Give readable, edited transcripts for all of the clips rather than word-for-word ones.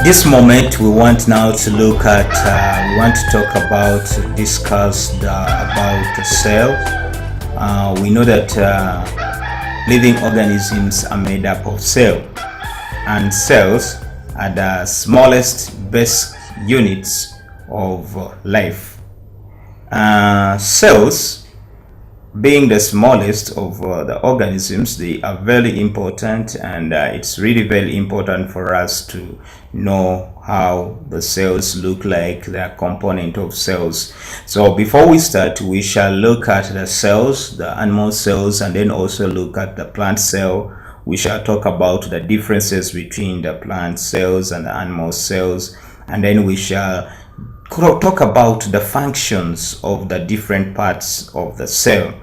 this moment we want now to look at we want to talk about discuss about the cell. We know that living organisms are made up of cells, and cells are the smallest basic units of life. Cells being the smallest of the organisms, they are very important, and it's really very important for us to know how the cells look like, the component of cells. So before we start, we shall look at the cells, the animal cells, and then also look at the plant cell. We shall talk about the differences between the plant cells and the animal cells, and then we shall talk about the functions of the different parts of the cell.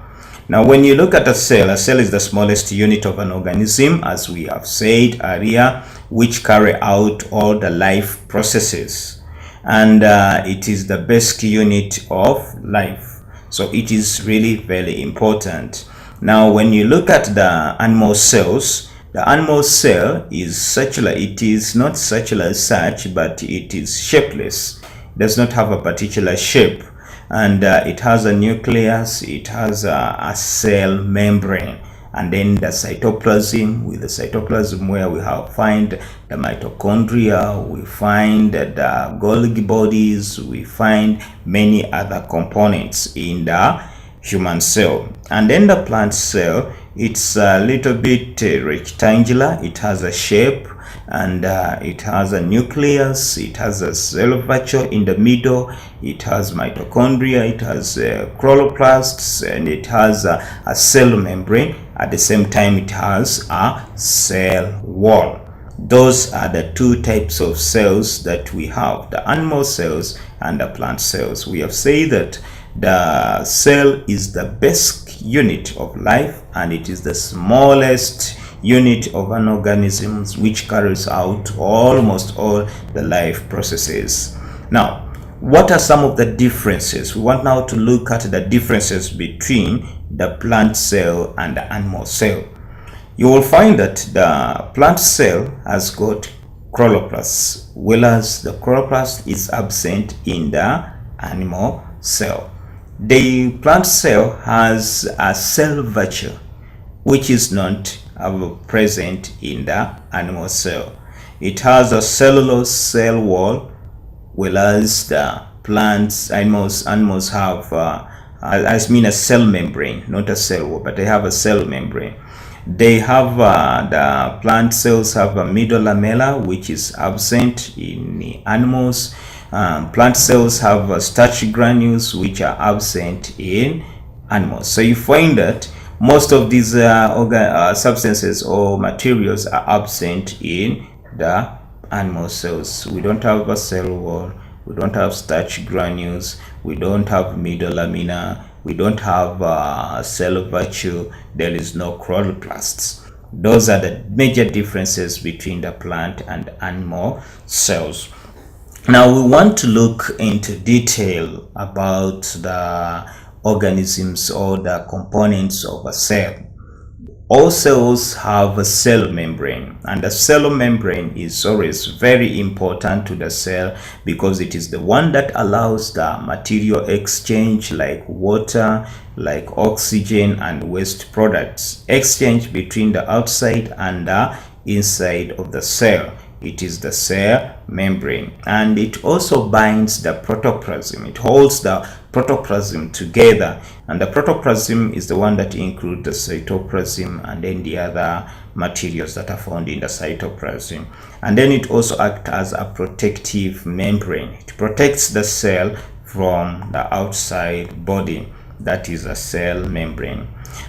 Now, when you look at a cell is the smallest unit of an organism, as we have said earlier, which carry out all the life processes, and it is the basic unit of life. So it is really very important. Now, when you look at the animal cells, the animal cell is circular. It is not circular as such, but it is shapeless. It does not have a particular shape, and it has a nucleus, it has a cell membrane, and then the cytoplasm. With the cytoplasm, where we find the mitochondria, we find the Golgi bodies, we find many other components in the human cell. And then the plant cell, it's a little bit rectangular. It has a shape, and it has a nucleus, it has a cell vacuole in the middle, it has mitochondria, it has chloroplasts, and it has a cell membrane. At the same time, it has a cell wall. Those are the two types of cells that we have, the animal cells and the plant cells. We have said that the cell is the basic unit of life, and it is the smallest unit of an organism, which carries out almost all the life processes. Now, what are some of the differences? We want now to look at the differences between the plant cell and the animal cell. You will find that the plant cell has got chloroplasts, whereas the chloroplast is absent in the animal cell. The plant cell has a cell vacuole, which is not present in the animal cell. It has a cellulose cell wall, whereas the animals have a cell membrane, not a cell wall, but they have a cell membrane. They have the plant cells have a middle lamella, which is absent in the animals. Plant cells have starch granules, which are absent in animals. So you find that most of these substances or materials are absent in the animal cells. We don't have a cell wall, we don't have starch granules, we don't have middle lamina, we don't have cell vacuole, there is no chloroplasts. Those are the major differences between the plant and animal cells. Now we want to look into detail about the organisms or the components of a cell. All cells have a cell membrane, and the cell membrane is always very important to the cell, because it is the one that allows the material exchange, like water, like oxygen and waste products, exchange between the outside and the inside of the cell. It is the cell membrane, and it also binds the protoplasm. It holds the protoplasm together, and the protoplasm is the one that includes the cytoplasm and then the other materials that are found in the cytoplasm. And then it also acts as a protective membrane. It protects the cell from the outside body. That is a cell membrane.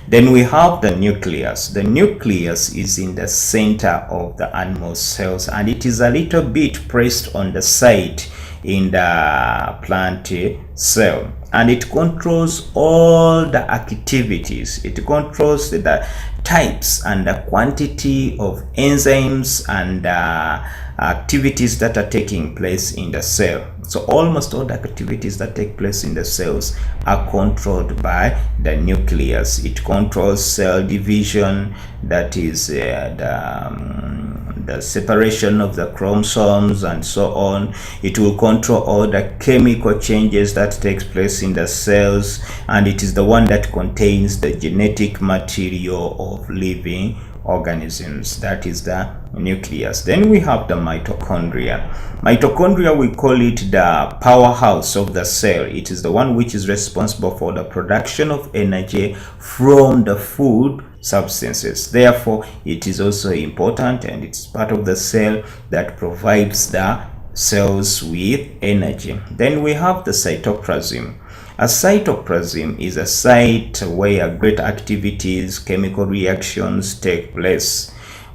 Then we have the nucleus. The nucleus is in the center of the animal cells, and it is a little bit pressed on the side in the plant cell, and it controls all the activities. It controls the types and the quantity of enzymes and activities that are taking place in the cell. So almost all the activities that take place in the cells are controlled by the nucleus. It controls cell division, that is the separation of the chromosomes and so on. It will control all the chemical changes that takes place in the cells, and it is the one that contains the genetic material of living organisms, that is the nucleus. Then we have the mitochondria. Mitochondria, we call it the powerhouse of the cell. It is the one which is responsible for the production of energy from the food substances. Therefore, it is also important, and it's part of the cell that provides the cells with energy. Then we have the cytoplasm. A cytoplasm is a site where great activities, chemical reactions take place.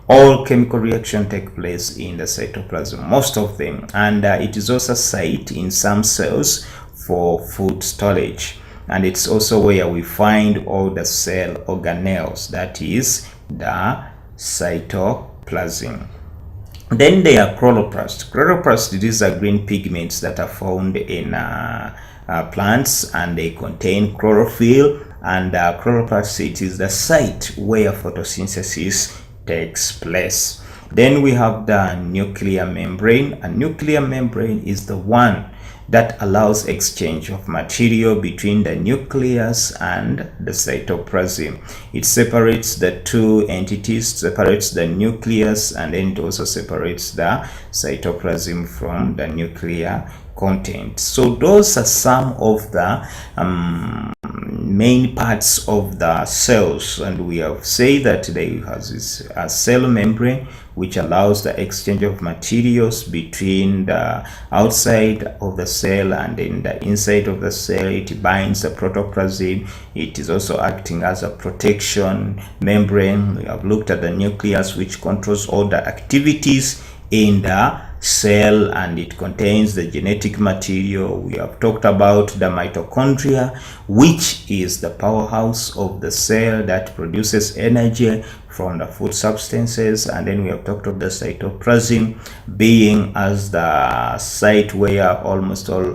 All chemical reactions take place in the cytoplasm, most of them, and it is also a site in some cells for food storage. And it's also where we find all the cell organelles, that is the cytoplasm. Then there are chloroplasts. Chloroplasts, these are green pigments that are found in plants, and they contain chlorophyll. And chloroplast, it is the site where photosynthesis takes place. Then we have the nuclear membrane. A nuclear membrane is the one that allows exchange of material between the nucleus and the cytoplasm. It separates the two entities, separates the nucleus, and then it also separates the cytoplasm from the nuclear content. So those are some of the main parts of the cells, and we have said that they have a cell membrane which allows the exchange of materials between the outside of the cell and in the inside of the cell. It binds the protoplasm. It is also acting as a protection membrane. We have looked at the nucleus, which controls all the activities in the cell, and it contains the genetic material. We have talked about the mitochondria, which is the powerhouse of the cell that produces energy from the food substances. And then we have talked of the cytoplasm being as the site where almost all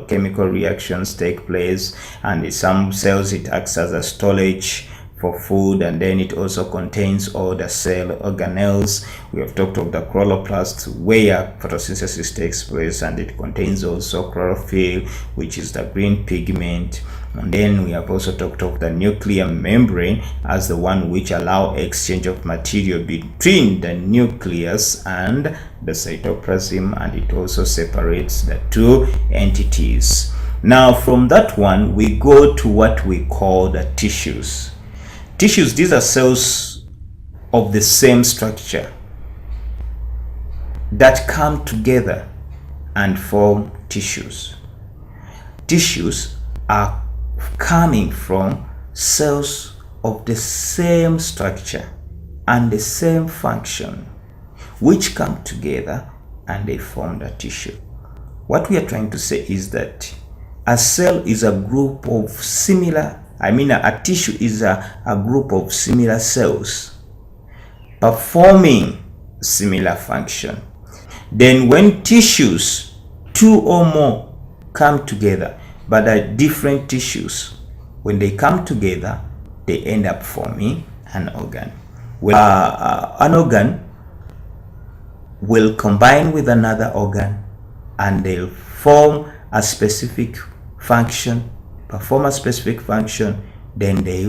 chemical reactions take place, and in some cells it acts as a storage for food, and then it also contains all the cell organelles. We have talked of the chloroplast, where photosynthesis takes place, and it contains also chlorophyll, which is the green pigment. And then we have also talked of the nuclear membrane as the one which allows exchange of material between the nucleus and the cytoplasm, and it also separates the two entities. Now from that one we go to what we call the tissues. Tissues, these are cells of the same structure that come together and form tissues. Tissues are coming from cells of the same structure and the same function, which come together and they form the tissue. What we are trying to say is that a cell is a group of a tissue is a group of similar cells performing similar function. Then when tissues, two or more, come together, but are different tissues, when they come together, they end up forming an organ. An organ will combine with another organ, and they'll form a specific function, perform a specific function, then they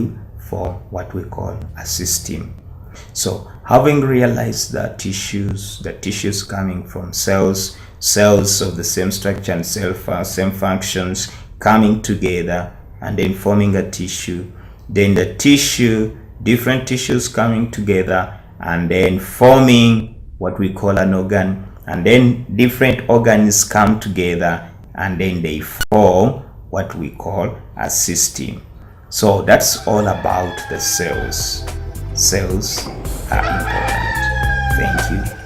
form what we call a system. So having realized that tissues coming from cells of the same structure and same functions coming together and then forming a tissue, then the tissue, different tissues coming together and then forming what we call an organ, and then different organs come together and then they form what we call a system. So that's all about the cells. Cells are important. Thank you.